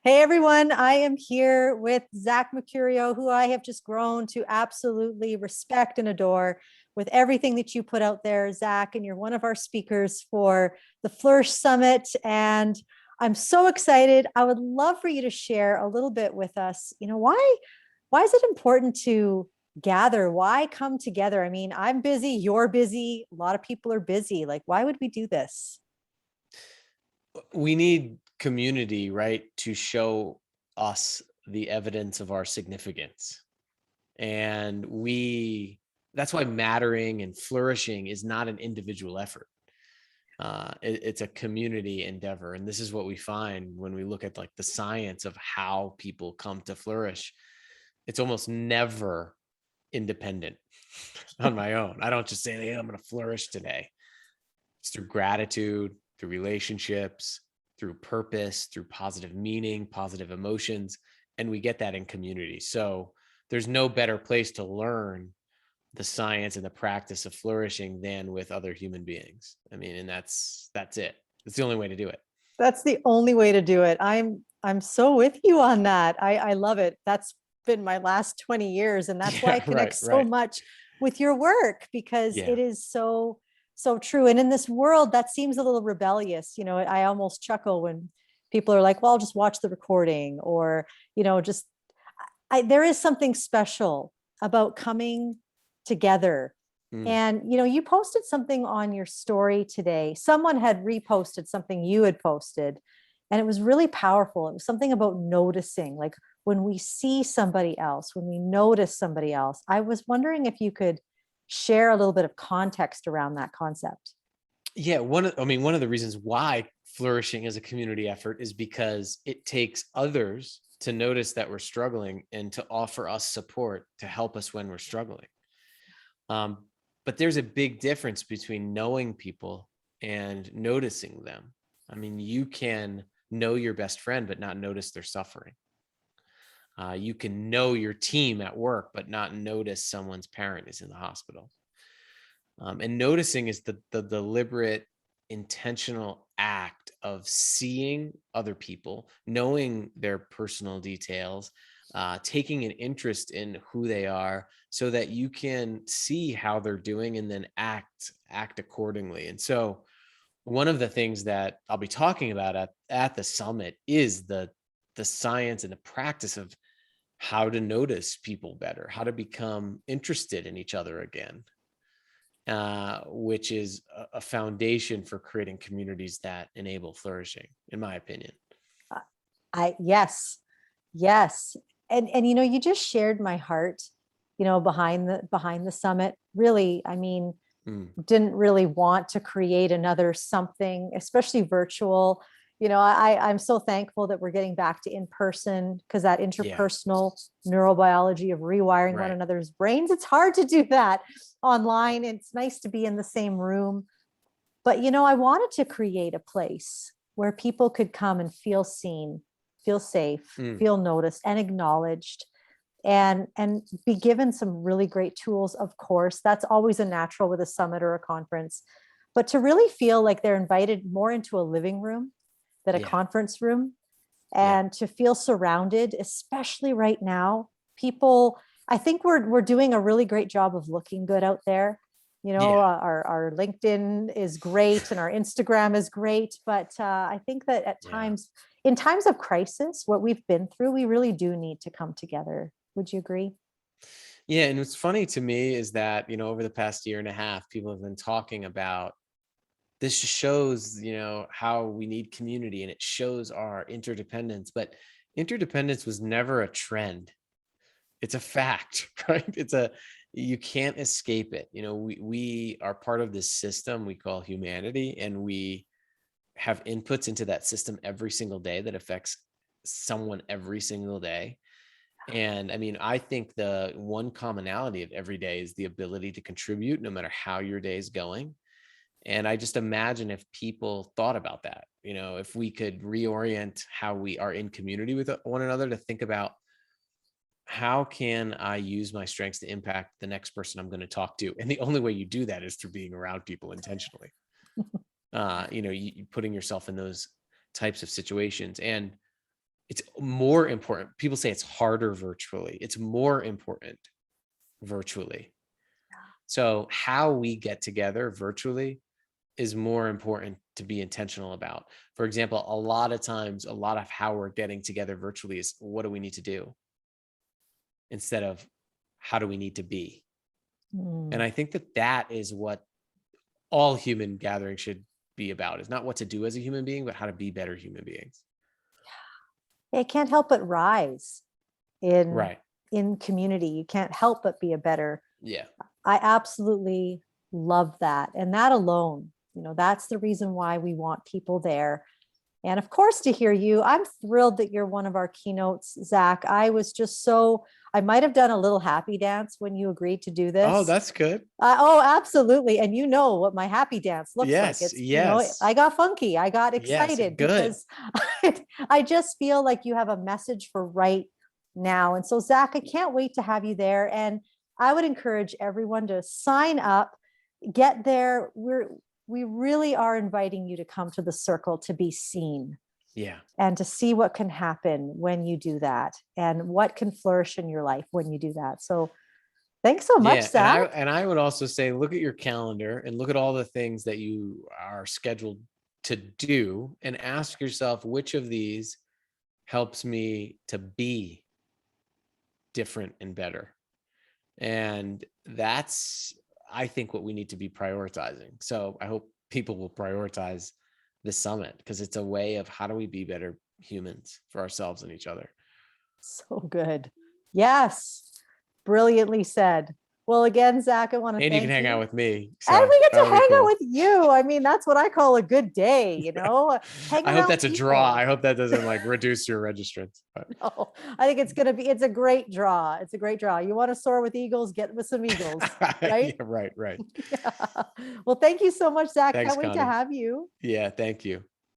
Hey everyone, I am here with Zach Mercurio, who I have just grown to absolutely respect and adore with everything that you put out there, Zach. And you're one of our speakers for the Flourish Summit. And I'm so excited. I would love for you to share a little bit with us. Why is it important to gather? Why come together? I mean, I'm busy, you're busy, a lot of people are busy. Like, why would we do this? We need community, right, to show us the evidence of our significance. And that's why mattering and flourishing is not an individual effort. It's a community endeavor. And this is what we find when we look at like the science of how people come to flourish. It's almost never independent on my own. I don't just say, hey, I'm going to flourish today. It's through gratitude, through relationships, through purpose, through positive meaning, positive emotions, and we get that in community. So there's no better place to learn the science and the practice of flourishing than with other human beings. I mean, and that's it. It's the only way to do it. That's the only way to do it. I'm so with you on that. I love it. That's been my last 20 years. And that's why I Yeah, connect right, so right. much with your work because Yeah. it is so true. And in this world that seems a little rebellious, I almost chuckle when people are like, well, I'll just watch the recording or, just there is something special about coming together. Mm. And you posted something on your story today. Someone had reposted something you had posted, and it was really powerful. It was something about noticing, like when we see somebody else, when we notice somebody else. I was wondering if you could share a little bit of context around that concept. Yeah, one of the reasons why flourishing as a community effort is because it takes others to notice that we're struggling and to offer us support to help us when we're struggling. Um, but there's a big difference between knowing people and noticing them. I mean, you can know your best friend, but not notice their suffering. You can know your team at work, but not notice someone's parent is in the hospital. And noticing is the deliberate, intentional act of seeing other people, knowing their personal details, taking an interest in who they are, so that you can see how they're doing and then act accordingly. And so, one of the things that I'll be talking about at the summit is the science and the practice of how to notice people better, how to become interested in each other again, which is a foundation for creating communities that enable flourishing, in my opinion. I Yes, yes. And you just shared my heart, behind the summit. Really, I mean, Mm, didn't really want to create another something, especially virtual. I'm so thankful that we're getting back to in person because that yeah, interpersonal neurobiology of rewiring one right. another's brains, it's hard to do that online. It's nice to be in the same room. But I wanted to create a place where people could come and feel seen, feel safe, Mm, feel noticed and acknowledged, and be given some really great tools. Of course, that's always a natural with a summit or a conference, but to really feel like they're invited more into a living room than a yeah, conference room, yeah, and to feel surrounded, especially right now. People, I think we're doing a really great job of looking good out there. yeah, Our LinkedIn is great and our Instagram is great, but I think that at yeah. times, in times of crisis, what we've been through, we really do need to come together. Would you agree? Yeah, and what's funny to me is that, over the past year and a half, people have been talking about this just shows, how we need community and it shows our interdependence. But interdependence was never a trend. It's a fact, right? You can't escape it. We are part of this system we call humanity, and we have inputs into that system every single day that affects someone every single day. And I mean, I think the one commonality of every day is the ability to contribute no matter how your day is going. And I just imagine if people thought about that, if we could reorient how we are in community with one another to think about, how can I use my strengths to impact the next person I'm going to talk to? And the only way you do that is through being around people intentionally. You putting yourself in those types of situations. And it's more important. People say it's harder virtually. It's more important virtually. So how we get together virtually is more important to be intentional about. For example, a lot of times, a lot of how we're getting together virtually is what do we need to do instead of how do we need to be? And I think that that is what all human gatherings should be about, is not what to do as a human being, but how to be better human beings. It can't help but rise in Right. in community. You can't help but be a better. Yeah. I absolutely love that. And that alone, that's the reason why we want people there. And of course, to hear you, I'm thrilled that you're one of our keynotes, Zach. I might have done a little happy dance when you agreed to do Oh, this. that's good. Oh, absolutely. And you know what my happy dance looks like. Yes. It's, Yes. I got funky. I got Yes. excited Good. because I just feel like you have a message for right now. And so, Zach, I can't wait to have you there. And I would encourage everyone to sign up, get there. We really are inviting you to come to the circle to be seen Yeah. and to see what can happen when you do that and what can flourish in your life when you do that. So thanks so much, Yeah. Zach. And I would also say, look at your calendar and look at all the things that you are scheduled to do and ask yourself which of these helps me to be different and better. And that's, I think, what we need to be prioritizing. So I hope people will prioritize the summit because it's a way of how do we be better humans for ourselves and each other. So good. Yes. Brilliantly said. Well, again, Zach, I want to And you can thank hang out you. with me. And So we get to that'll be hang out cool. with you. I mean, that's what I call a good day, hang I hope around that's a draw. people. I hope that doesn't like reduce your registrants. But No, I think it's a great draw. It's a great draw. You want to soar with eagles, get with some eagles, yeah, right? right, right. Yeah. Well, thank you so much, Zach. Thanks, Can't wait to Connie. have you. Yeah, thank you.